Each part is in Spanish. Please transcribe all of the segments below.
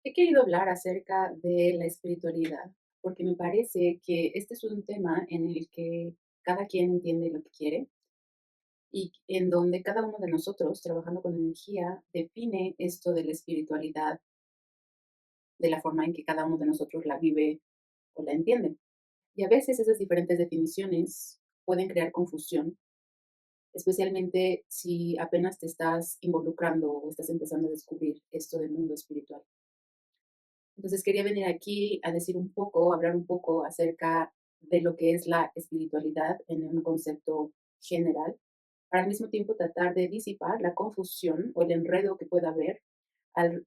He querido hablar acerca de la espiritualidad, porque me parece que este es un tema en el que cada quien entiende lo que quiere y en donde cada uno de nosotros, trabajando con energía, define esto de la espiritualidad de la forma en que cada uno de nosotros la vive o la entiende. Y a veces esas diferentes definiciones pueden crear confusión, especialmente si apenas te estás involucrando o estás empezando a descubrir esto del mundo espiritual. Entonces quería venir aquí a decir un poco, hablar un poco acerca de lo que es la espiritualidad en un concepto general, para al mismo tiempo tratar de disipar la confusión o el enredo que pueda haber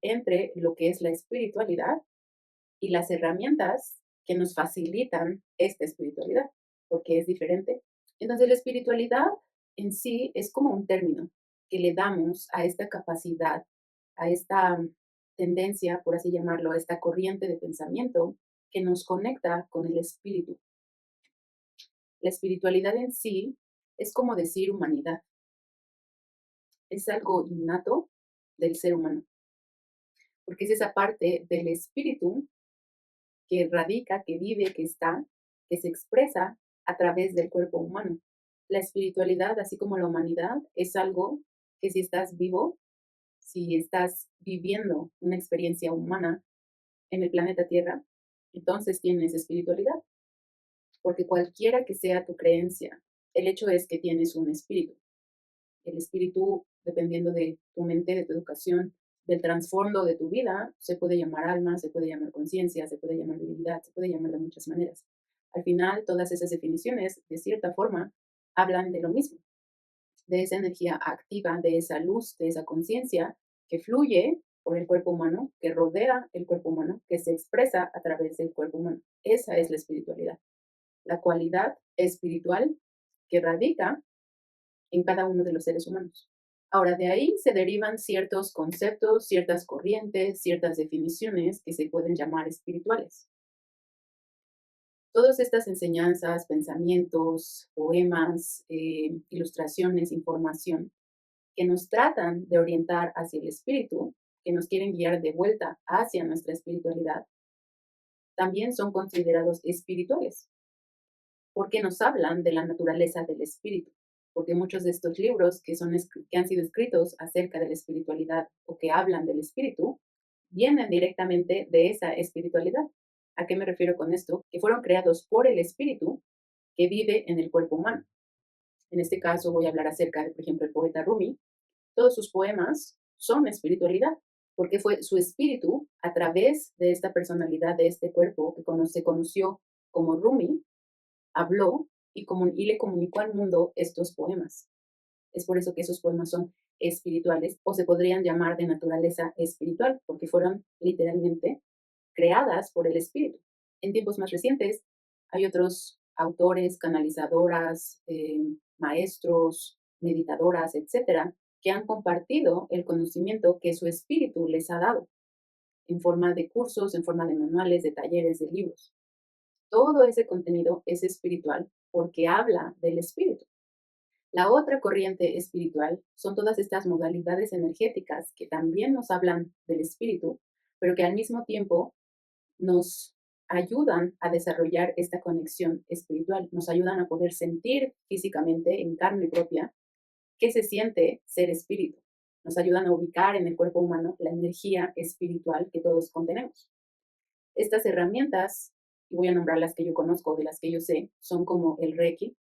entre lo que es la espiritualidad y las herramientas que nos facilitan esta espiritualidad, porque es diferente. Entonces la espiritualidad en sí es como un término que le damos a esta capacidad, a esta tendencia, por así llamarlo, a esta corriente de pensamiento que nos conecta con el espíritu. La espiritualidad en sí es como decir humanidad, es algo innato del ser humano, porque es esa parte del espíritu que radica, que vive, que está, que se expresa a través del cuerpo humano. La espiritualidad, así como la humanidad, es algo que si estás vivo, si estás viviendo una experiencia humana en el planeta Tierra, entonces tienes espiritualidad, porque cualquiera que sea tu creencia, el hecho es que tienes un espíritu. El espíritu, dependiendo de tu mente, de tu educación, del trasfondo de tu vida, se puede llamar alma, se puede llamar conciencia, se puede llamar divinidad, se puede llamar de muchas maneras. Al final, todas esas definiciones, de cierta forma, hablan de lo mismo, de esa energía activa, de esa luz, de esa conciencia que fluye por el cuerpo humano, que rodea el cuerpo humano, que se expresa a través del cuerpo humano. Esa es la espiritualidad, la cualidad espiritual que radica en cada uno de los seres humanos. Ahora, de ahí se derivan ciertos conceptos, ciertas corrientes, ciertas definiciones que se pueden llamar espirituales. Todas estas enseñanzas, pensamientos, poemas, ilustraciones, información que nos tratan de orientar hacia el espíritu, que nos quieren guiar de vuelta hacia nuestra espiritualidad, también son considerados espirituales, porque nos hablan de la naturaleza del espíritu, porque muchos de estos libros que han sido escritos acerca de la espiritualidad o que hablan del espíritu, vienen directamente de esa espiritualidad. ¿A qué me refiero con esto? Que fueron creados por el espíritu que vive en el cuerpo humano. En este caso voy a hablar acerca de, por ejemplo, el poeta Rumi. Todos sus poemas son espiritualidad, porque fue su espíritu a través de esta personalidad, de este cuerpo que se conoció como Rumi, habló y le comunicó al mundo estos poemas. Es por eso que esos poemas son espirituales o se podrían llamar de naturaleza espiritual, porque fueron literalmente creadas por el espíritu. En tiempos más recientes hay otros autores, canalizadoras, maestros, meditadoras, etcétera, que han compartido el conocimiento que su espíritu les ha dado en forma de cursos, en forma de manuales, de talleres, de libros. Todo ese contenido es espiritual porque habla del espíritu. La otra corriente espiritual son todas estas modalidades energéticas que también nos hablan del espíritu, pero que al mismo tiempo nos ayudan a desarrollar esta conexión espiritual, nos ayudan a poder sentir físicamente en carne propia qué se siente ser espíritu, nos ayudan a ubicar en el cuerpo humano la energía espiritual que todos contenemos. Estas herramientas, y voy a nombrar las que yo conozco, de las que yo sé, son como el Reiki,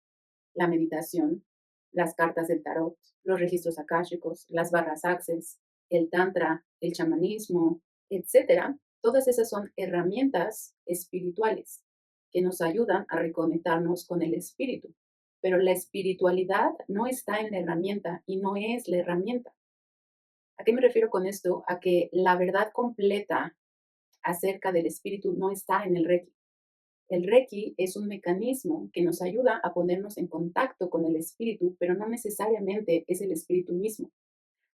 la meditación, las cartas del tarot, los registros akáshicos, las barras access, el tantra, el chamanismo, etcétera. Todas esas son herramientas espirituales que nos ayudan a reconectarnos con el espíritu. Pero la espiritualidad no está en la herramienta y no es la herramienta. ¿A qué me refiero con esto? A que la verdad completa acerca del espíritu no está en el Reiki. El Reiki es un mecanismo que nos ayuda a ponernos en contacto con el espíritu, pero no necesariamente es el espíritu mismo.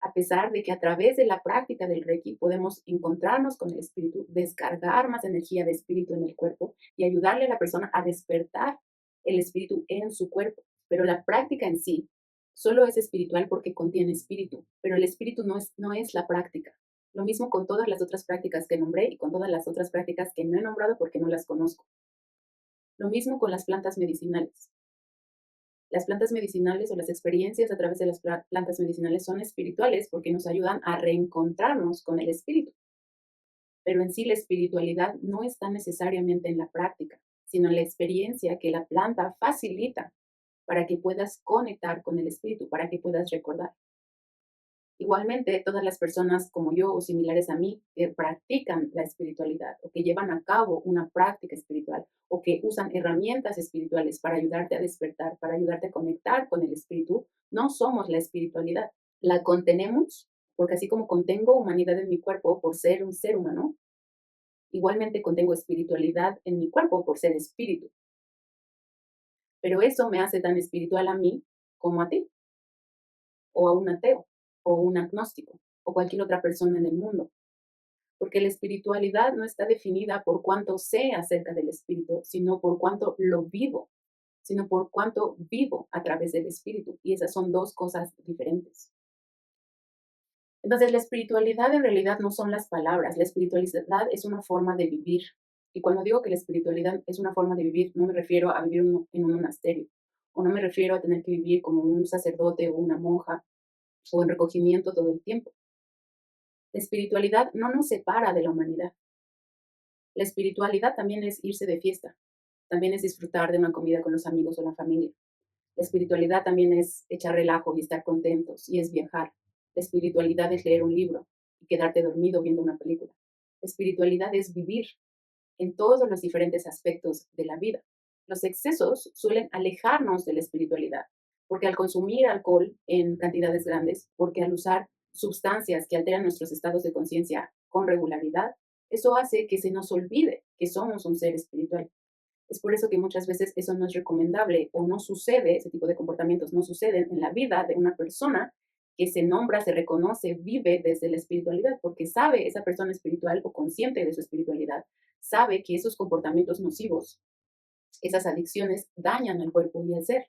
A pesar de que a través de la práctica del Reiki podemos encontrarnos con el espíritu, descargar más energía de espíritu en el cuerpo y ayudarle a la persona a despertar el espíritu en su cuerpo. Pero la práctica en sí solo es espiritual porque contiene espíritu, pero el espíritu no es la práctica. Lo mismo con todas las otras prácticas que nombré y con todas las otras prácticas que no he nombrado porque no las conozco. Lo mismo con las plantas medicinales. Las plantas medicinales o las experiencias a través de las plantas medicinales son espirituales porque nos ayudan a reencontrarnos con el espíritu. Pero en sí la espiritualidad no está necesariamente en la práctica, sino en la experiencia que la planta facilita para que puedas conectar con el espíritu, para que puedas recordar. Igualmente, todas las personas como yo o similares a mí que practican la espiritualidad o que llevan a cabo una práctica espiritual o que usan herramientas espirituales para ayudarte a despertar, para ayudarte a conectar con el espíritu, no somos la espiritualidad. La contenemos porque así como contengo humanidad en mi cuerpo por ser un ser humano, igualmente contengo espiritualidad en mi cuerpo por ser espíritu. Pero eso me hace tan espiritual a mí como a ti, o a un ateo, o un agnóstico, o cualquier otra persona en el mundo. Porque la espiritualidad no está definida por cuánto sé acerca del espíritu, sino por cuánto lo vivo, sino por cuánto vivo a través del espíritu. Y esas son dos cosas diferentes. Entonces, la espiritualidad en realidad no son las palabras, la espiritualidad es una forma de vivir. Y cuando digo que la espiritualidad es una forma de vivir, no me refiero a vivir en un monasterio, o no me refiero a tener que vivir como un sacerdote o una monja, o en recogimiento todo el tiempo. La espiritualidad no nos separa de la humanidad. La espiritualidad también es irse de fiesta, también es disfrutar de una comida con los amigos o la familia. La espiritualidad también es echar relajo y estar contentos, y es viajar. La espiritualidad es leer un libro y quedarte dormido viendo una película. La espiritualidad es vivir en todos los diferentes aspectos de la vida. Los excesos suelen alejarnos de la espiritualidad, porque al consumir alcohol en cantidades grandes, porque al usar sustancias que alteran nuestros estados de conciencia con regularidad, eso hace que se nos olvide que somos un ser espiritual. Es por eso que muchas veces eso no es recomendable o no sucede, ese tipo de comportamientos no suceden en la vida de una persona que se nombra, se reconoce, vive desde la espiritualidad, porque sabe esa persona espiritual o consciente de su espiritualidad, sabe que esos comportamientos nocivos, esas adicciones dañan al cuerpo y al ser.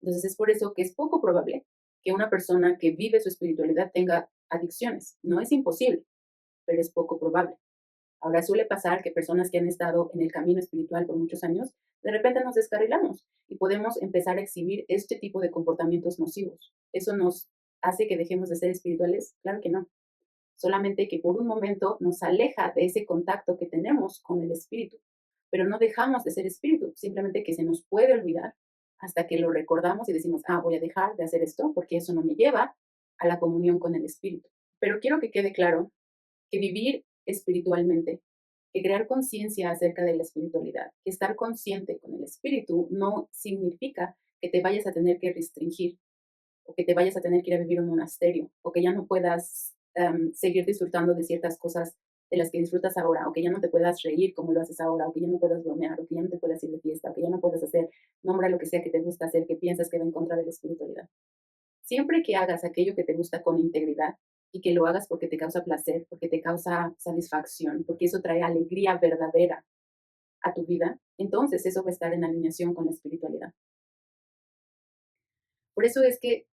Entonces es por eso que es poco probable que una persona que vive su espiritualidad tenga adicciones. No es imposible, pero es poco probable. Ahora suele pasar que personas que han estado en el camino espiritual por muchos años, de repente nos descarrilamos y podemos empezar a exhibir este tipo de comportamientos nocivos. ¿Eso nos hace que dejemos de ser espirituales? Claro que no. Solamente que por un momento nos aleja de ese contacto que tenemos con el espíritu. Pero no dejamos de ser espíritu, simplemente que se nos puede olvidar hasta que lo recordamos y decimos, voy a dejar de hacer esto porque eso no me lleva a la comunión con el espíritu. Pero quiero que quede claro que vivir espiritualmente, que crear conciencia acerca de la espiritualidad, que estar consciente con el espíritu no significa que te vayas a tener que restringir o que te vayas a tener que ir a vivir a un monasterio o que ya no puedas seguir disfrutando de ciertas cosas de las que disfrutas ahora, o que ya no te puedas reír como lo haces ahora, o que ya no puedas bromear, o que ya no te puedas ir de fiesta, o que ya no puedas hacer, nombra lo que sea que te gusta hacer, que piensas que va en contra de la espiritualidad. Siempre que hagas aquello que te gusta con integridad y que lo hagas porque te causa placer, porque te causa satisfacción, porque eso trae alegría verdadera a tu vida, entonces eso va a estar en alineación con la espiritualidad. Por eso es que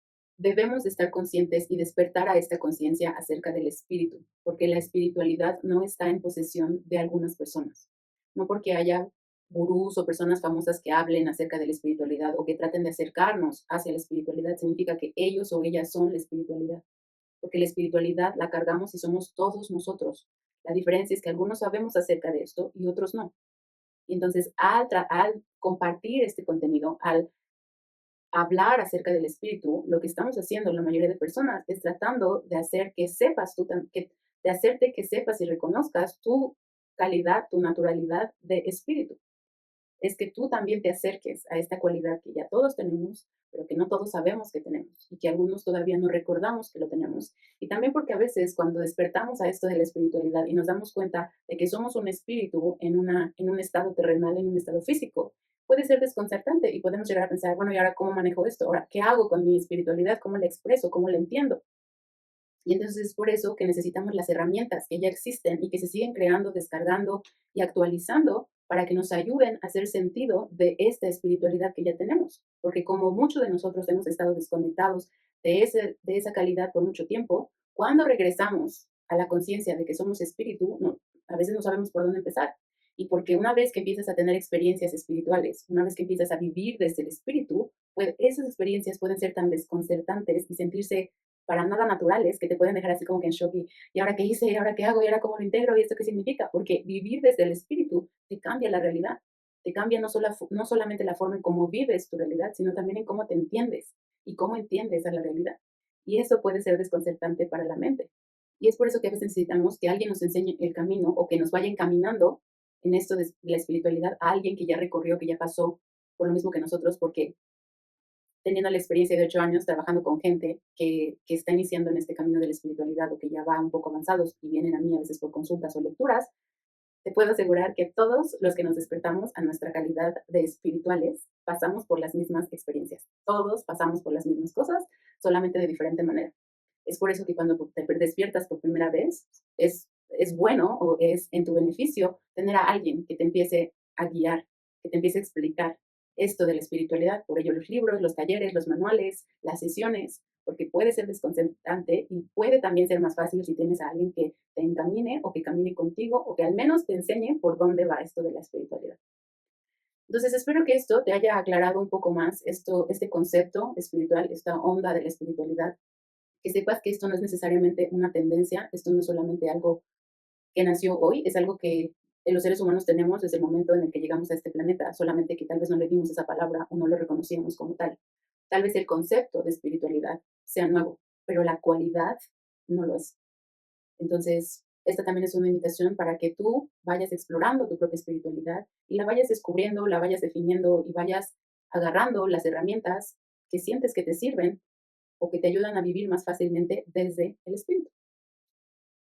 debemos de estar conscientes y despertar a esta conciencia acerca del espíritu, porque la espiritualidad no está en posesión de algunas personas. No porque haya gurús o personas famosas que hablen acerca de la espiritualidad o que traten de acercarnos hacia la espiritualidad, significa que ellos o ellas son la espiritualidad, porque la espiritualidad la cargamos y somos todos nosotros. La diferencia es que algunos sabemos acerca de esto y otros no. Y entonces, al compartir este contenido, al hablar acerca del espíritu, lo que estamos haciendo la mayoría de personas es tratando de hacer que sepas tú, de hacerte que sepas y reconozcas tu calidad, tu naturalidad de espíritu. Es que tú también te acerques a esta cualidad que ya todos tenemos, pero que no todos sabemos que tenemos y que algunos todavía no recordamos que lo tenemos. Y también porque a veces cuando despertamos a esto de la espiritualidad y nos damos cuenta de que somos un espíritu en un estado terrenal, en un estado físico, puede ser desconcertante y podemos llegar a pensar, bueno, ¿y ahora cómo manejo esto? ¿Ahora qué hago con mi espiritualidad? ¿Cómo la expreso? ¿Cómo la entiendo? Y entonces es por eso que necesitamos las herramientas que ya existen y que se siguen creando, descargando y actualizando para que nos ayuden a hacer sentido de esta espiritualidad que ya tenemos. Porque como muchos de nosotros hemos estado desconectados de esa calidad por mucho tiempo, cuando regresamos a la conciencia de que somos espíritu, a veces no sabemos por dónde empezar. Y porque una vez que empiezas a tener experiencias espirituales, una vez que empiezas a vivir desde el espíritu, pues esas experiencias pueden ser tan desconcertantes y sentirse para nada naturales que te pueden dejar así como que en shock y ahora qué hice, y ahora qué hago, y ahora cómo lo integro, y esto qué significa, porque vivir desde el espíritu te cambia la realidad, te cambia no solamente la forma en cómo vives tu realidad, sino también en cómo te entiendes y cómo entiendes a la realidad. Y eso puede ser desconcertante para la mente. Y es por eso que a veces necesitamos que alguien nos enseñe el camino o que nos vaya encaminando en esto de la espiritualidad a alguien que ya recorrió, que ya pasó por lo mismo que nosotros, porque teniendo la experiencia de 8 años trabajando con gente que está iniciando en este camino de la espiritualidad o que ya va un poco avanzados y vienen a mí a veces por consultas o lecturas, te puedo asegurar que todos los que nos despertamos a nuestra calidad de espirituales pasamos por las mismas experiencias. Todos pasamos por las mismas cosas, solamente de diferente manera. Es por eso que cuando te despiertas por primera vez, es bueno o es en tu beneficio tener a alguien que te empiece a guiar, que te empiece a explicar esto de la espiritualidad. Por ello los libros, los talleres, los manuales, las sesiones, porque puede ser desconcertante y puede también ser más fácil si tienes a alguien que te encamine o que camine contigo o que al menos te enseñe por dónde va esto de la espiritualidad. Entonces, espero que esto te haya aclarado un poco más este concepto espiritual, esta onda de la espiritualidad, que sepas que esto no es necesariamente una tendencia, esto no es solamente algo que nació hoy, es algo que los seres humanos tenemos desde el momento en el que llegamos a este planeta, solamente que tal vez no le dimos esa palabra o no lo reconocíamos como tal. Tal vez el concepto de espiritualidad sea nuevo, pero la cualidad no lo es. Entonces, esta también es una invitación para que tú vayas explorando tu propia espiritualidad y la vayas descubriendo, la vayas definiendo y vayas agarrando las herramientas que sientes que te sirven o que te ayudan a vivir más fácilmente desde el espíritu.